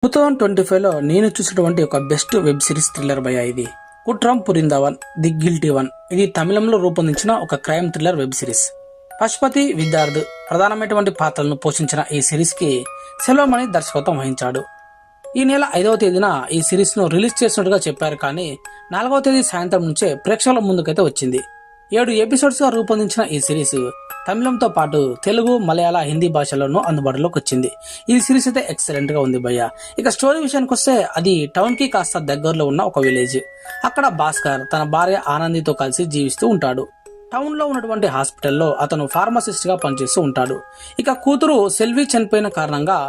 2025లో నేను చూసినటువంటి ఒక బెస్ట్ వెబ్ సిరీస్ థ్రిల్లర్ భయ ఇది. Kuttram Purindhavan the guilty one. ఇది తమిళంలో రూపొందించిన ఒక crime thriller web series. Pasupathi Vidharth ప్రధానమైనటువంటి పాత్రలను పోషించిన ఈ సిరీస్ కి సెల్వమణి దర్శకత్వం వహించాడు. ఈ నెల 5వ తేదీన ఈ సిరీస్ ను రిలీజ్ చేసినట్టుగా చెప్పారు, కానీ 4వ తేదీ సాయంత్రం నుంచే ప్రేక్షకుల ముందుకైతే వచ్చింది. 7 ఎపిసోడ్స్ గా రూపొందించిన ఈ సిరీస్ తమిళంతో పాటు తెలుగు, మలయాళ, హిందీ భాషల్లోనూ అందుబాటులోకి వచ్చింది. ఈ సిరీస్ అయితే ఎక్సలెంట్ గా ఉంది భయ్య. ఇక స్టోరీ విషయానికి వస్తే అది టౌన్ కి కాస్త దగ్గరలో ఉన్న ఒక విలేజ్. అక్కడ భాస్కర్ తన భార్య ఆనందితో కలిసి జీవిస్తూ ఉంటాడు. టౌన్ లో ఉన్నటువంటి హాస్పిటల్లో అతను ఫార్మసిస్ట్ గా పనిచేస్తూ ఉంటాడు. ఇక కూతురు సెల్వి చనిపోయిన కారణంగా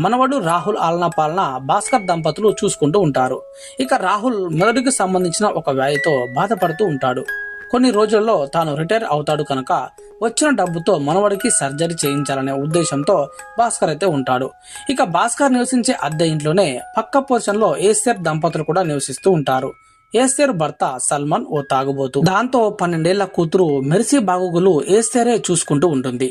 మనవడు రాహుల్ ఆలనా పాలన భాస్కర్ దంపతులు చూసుకుంటూ ఉంటారు. ఇక రాహుల్ మెదడుకు సంబంధించిన ఒక వ్యాధితో బాధపడుతూ ఉంటాడు. కొన్ని రోజుల్లో తాను రిటైర్ అవుతాడు కనుక వచ్చిన డబ్బుతో మనవడికి సర్జరీ చేయించాలనే ఉద్దేశంతో భాస్కర్ అయితే ఉంటాడు. ఇక భాస్కర్ నివసించే అద్దె ఇంట్లోనే పక్క పోర్షన్ లో ఏస్టర్ దంపతులు కూడా నివసిస్తూ ఉంటారు. ఏస్తేర్ భర్త సల్మాన్ ఓ తాగుబోతు. దాంతో 12 ఏళ్ల కూతురు మెర్సీ బాగోగులు ఏస్తేరే చూసుకుంటూ ఉంటుంది.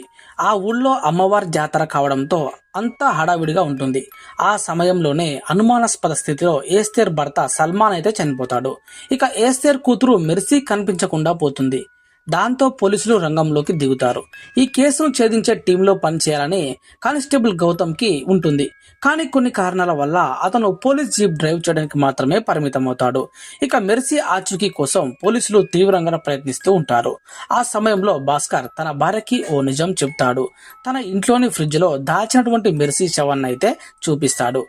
ఆ ఊళ్ళో అమ్మవారి జాతర కావడంతో అంతా హడావిడిగా ఉంటుంది. ఆ సమయంలోనే అనుమానాస్పద స్థితిలో ఏస్తేర్ భర్త సల్మాన్ అయితే చనిపోతాడు. ఇక ఏస్తేర్ కూతురు మెర్సీ కనిపించకుండా పోతుంది. దాంతో పోలీసులు రంగంలోకి దిగుతారు. ఈ కేసును ఛేదించే టీంలో పనిచేయాలని కానిస్టేబుల్ గౌతమ్ కి ఉంటుంది. కానీ కొన్ని కారణాల వల్ల అతను పోలీస్ జీప్ డ్రైవ్ చేయడానికి మాత్రమే పరిమితం అవుతాడు. ఇక మెర్సీ ఆచూకీ కోసం పోలీసులు తీవ్రంగా ప్రయత్నిస్తూ ఉంటారు. ఆ సమయంలో భాస్కర్ తన భార్యకి ఓ నిజం చెప్తాడు. తన ఇంట్లోని ఫ్రిడ్జ్ లో దాచినటువంటి మెర్సీ శవాన్ని అయితే చూపిస్తాడు.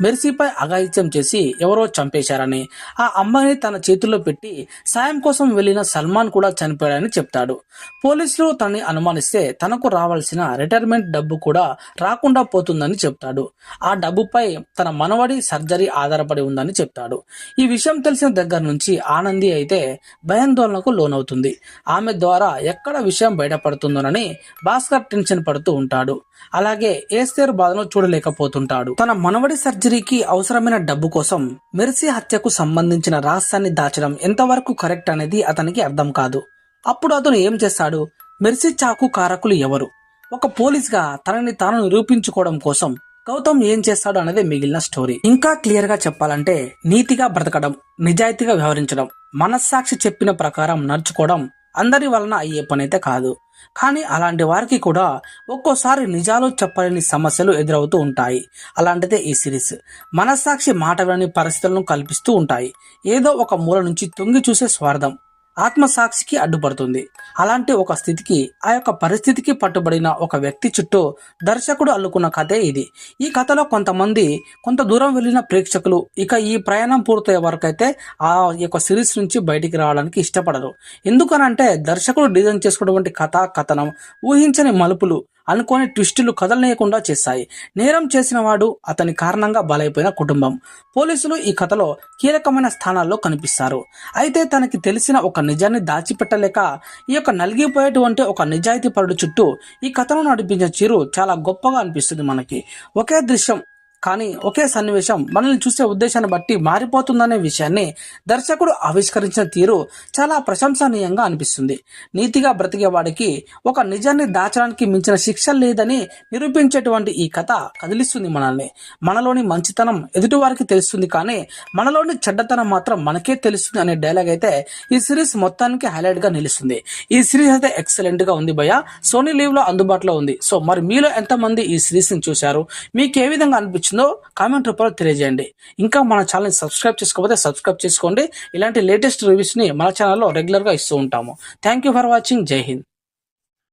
మెర్సీపై అఘాయిత్యం చేసి ఎవరో చంపేశారని, ఆ అమ్మాయిని తన చేతుల్లో పెట్టి సాయం కోసం వెళ్లిన సల్మాన్ కూడా చనిపోయాడని చెప్తాడు. పోలీసులు తనని అనుమానిస్తే తనకు రావాల్సిన రిటైర్మెంట్ డబ్బు కూడా రాకుండా పోతుందని చెప్తాడు. ఆ డబ్బుపై తన మనవడి సర్జరీ ఆధారపడి ఉందని చెప్తాడు. ఈ విషయం తెలిసిన దగ్గర నుంచి ఆనంది అయితే భయాందోళనకు లోనవుతుంది. ఆమె ద్వారా ఎక్కడ విషయం బయటపడుతుందోనని భాస్కర్ టెన్షన్ పడుతూ ఉంటాడు. అలాగే ఏస్తేర్ బాధను చూడలేకపోతుంటాడు. తన మనవడి సర్జరీకి అవసరమైన డబ్బు కోసం మెర్సీ హత్యకు సంబంధించిన రహస్యాన్ని దాచడం ఎంతవరకు కరెక్ట్ అనేది అతనికి అర్థం కాదు. అప్పుడు అతను ఏం చేస్తాడు? మెర్సీ చాకు కారకులు ఎవరు? ఒక పోలీస్ గా తనని తాను నిరూపించుకోవడం కోసం గౌతమ్ ఏం చేస్తాడు అనేది మిగిలిన స్టోరీ. ఇంకా క్లియర్ గా చెప్పాలంటే నీతిగా బ్రతకడం, నిజాయితీగా వ్యవహరించడం, మనస్సాక్షి చెప్పిన ప్రకారం నడుచుకోవడం అందరి వలన అయ్యే పనైతే కాదు. కానీ అలాంటి వారికి కూడా ఒక్కోసారి నిజాలు చెప్పలేని సమస్యలు ఎదురవుతూ ఉంటాయి. అలాంటిదే ఈ సిరీస్. మనస్సాక్షి మాట వినని పరిస్థితులను కల్పిస్తూ ఉంటాయి. ఏదో ఒక మూల నుంచి తొంగి చూసే స్వార్థం ఆత్మసాక్షికి అడ్డుపడుతుంది. అలాంటి ఒక స్థితికి, ఆ యొక్క పరిస్థితికి పట్టుబడిన ఒక వ్యక్తి చుట్టూ దర్శకుడు అల్లుకున్న కథే ఇది. ఈ కథలో కొంత దూరం వెళ్లిన ప్రేక్షకులు ఇక ఈ ప్రయాణం పూర్తయ్యే వరకైతే ఆ యొక్క సిరీస్ నుంచి బయటికి రావడానికి ఇష్టపడరు. ఎందుకనంటే దర్శకుడు డిజైన్ చేసుకున్నటువంటి కథనం ఊహించని మలుపులు, అనుకోని ట్విస్టులు కదలనీయకుండా చేశాయి. నేరం చేసిన వాడు, అతని కారణంగా బలైపోయిన కుటుంబం, పోలీసులు ఈ కథలో కీలకమైన స్థానాల్లో కనిపిస్తారు. అయితే తనకి తెలిసిన ఒక నిజాన్ని దాచిపెట్టలేక ఈ యొక్క నలిగిపోయేటువంటి ఒక నిజాయితీ పరుడు చుట్టూ ఈ కథను నడిపించిన చిరు చాలా గొప్పగా అనిపిస్తుంది మనకి. ఒకే దృశ్యం కానీ ఒకే సన్నివేశం మనల్ని చూసే ఉద్దేశాన్ని బట్టి మారిపోతుందనే విషయాన్ని దర్శకుడు ఆవిష్కరించిన తీరు చాలా ప్రశంసనీయంగా అనిపిస్తుంది. నీతిగా బ్రతికే వాడికి ఒక నిజాన్ని దాచడానికి మించిన శిక్ష లేదని నిరూపించేటువంటి ఈ కథ కదిలిస్తుంది మనల్ని. మనలోని మంచితనం ఎదుటివారికి తెలుస్తుంది, కానీ మనలోని చెడ్డతనం మాత్రం మనకే తెలుస్తుంది అనే డైలాగ్ అయితే ఈ సిరీస్ మొత్తానికి హైలైట్ గా నిలుస్తుంది. ఈ సిరీస్ అయితే ఎక్సలెంట్ గా ఉంది భయ్య. సోనీ లీవ్ లో అందుబాటులో ఉంది. సో మరి మీలో ఎంతమంది ఈ సిరీస్ ని చూశారు? మీకు ఏ విధంగా అనిపించింది కామెంట్ రూపంలో తెలియజేయండి. ఇంకా మన ఛానల్ సబ్స్క్రైబ్ చేసుకోకపోతే సబ్స్క్రైబ్ చేసుకోండి. ఇలాంటి లేటెస్ట్ రివ్యూస్ ని మన ఛానల్లో రెగ్యులర్ గా ఇస్తూ ఉంటాము. Thank you for watching. జై హింద్.